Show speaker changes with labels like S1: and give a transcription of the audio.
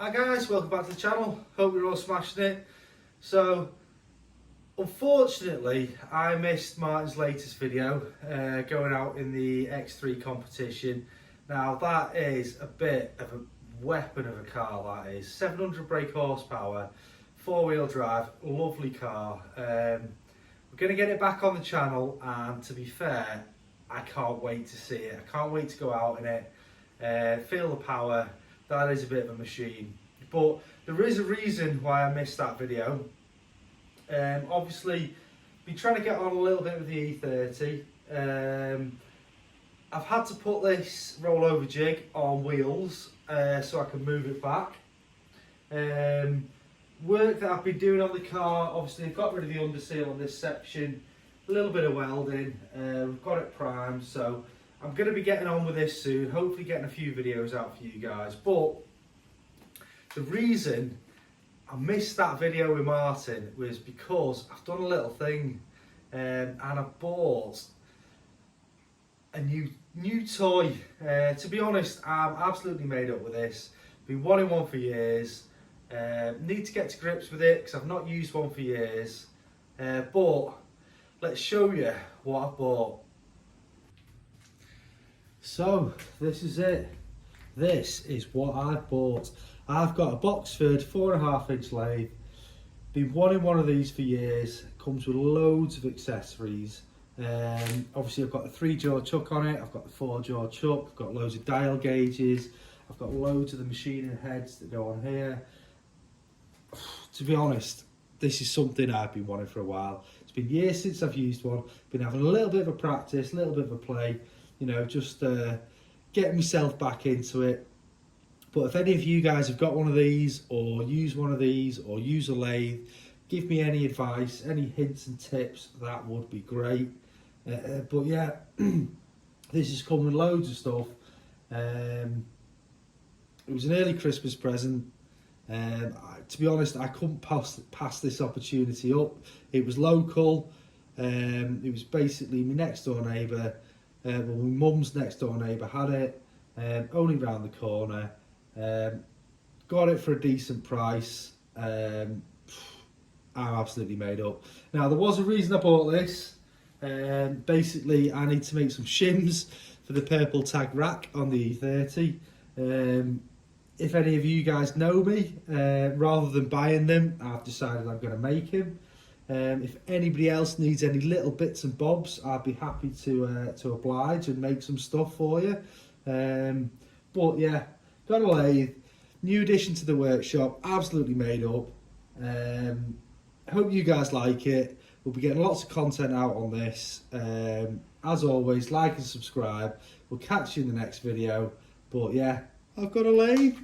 S1: Hi guys, welcome back to the channel. Hope you're all smashing it. So, unfortunately, I missed Martin's latest video going out in the X3 competition. Now that is a bit of a weapon of a car, that is. 700 brake horsepower, 4-wheel drive, lovely car. We're going to get it back on the channel, and to be fair, I can't wait to see it. I can't wait to go out in it, feel the power. That is a bit of a machine. But there is a reason why I missed that video. Obviously, been trying to get on a little bit with the E30. I've had to put this rollover jig on wheels so I can move it back. Work that I've been doing on the car, obviously I've got rid of the underseal on this section, a little bit of welding, we've got it primed, so I'm going to be getting on with this soon, hopefully getting a few videos out for you guys. But the reason I missed that video with Martin was because I've done a little thing and I bought a new toy. To be honest, I'm absolutely made up with this. Been wanting one for years. Need to get to grips with it because I've not used one for years. But let's show you what I bought. So this is it. This is what I bought. I've got a Boxford 4.5-inch lathe. Been wanting one of these for years. Comes with loads of accessories. Obviously I've got the 3-jaw chuck on it. I've got the 4-jaw chuck. I've got loads of dial gauges. I've got loads of the machining heads that go on here. To be honest, this is something I've been wanting for a while. It's been years since I've used one. Been having a little bit of a practice, a little bit of a play. You know, just getting myself back into it. But if any of you guys have got one of these, or use one of these, or use a lathe, give me any advice, any hints and tips, that would be great. But yeah, this has come with loads of stuff. It was an early Christmas present. To be honest, I couldn't pass this opportunity up. It was local. It was basically my next door neighbour. Well, my mum's next door neighbour had it, only round the corner. Got it for a decent price. I'm absolutely made up. Now, there was a reason I bought this. Basically, I need to make some shims for the purple tag rack on the E30. If any of you guys know me, rather than buying them, I've decided I'm going to make them. If anybody else needs any little bits and bobs, I'd be happy to oblige and make some stuff for you. But yeah, got a lathe, new addition to the workshop, absolutely made up. Hope you guys like it. We'll be getting lots of content out on this. As always, like and subscribe. We'll catch you in the next video. But yeah, I've got a lathe.